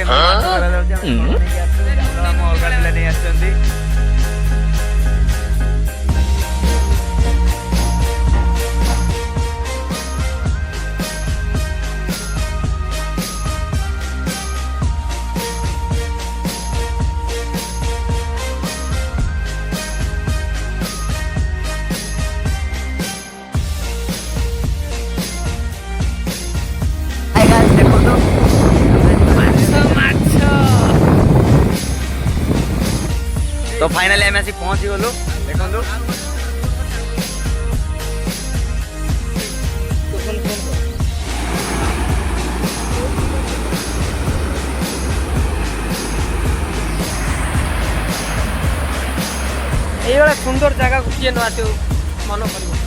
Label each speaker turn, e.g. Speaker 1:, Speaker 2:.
Speaker 1: କେମିତି ମାଛ ଧରାଯାଉଛି ଆମେ ନେଇକି ଆସିଛୁ। ଜାଲ ଆମ ଅଲଗା ପିଲା ନେଇ ଆସିଛନ୍ତି। तो फाइनाली आम आसी पहुँची गलु देखु ये सुंदर जगह किए न आस मन कर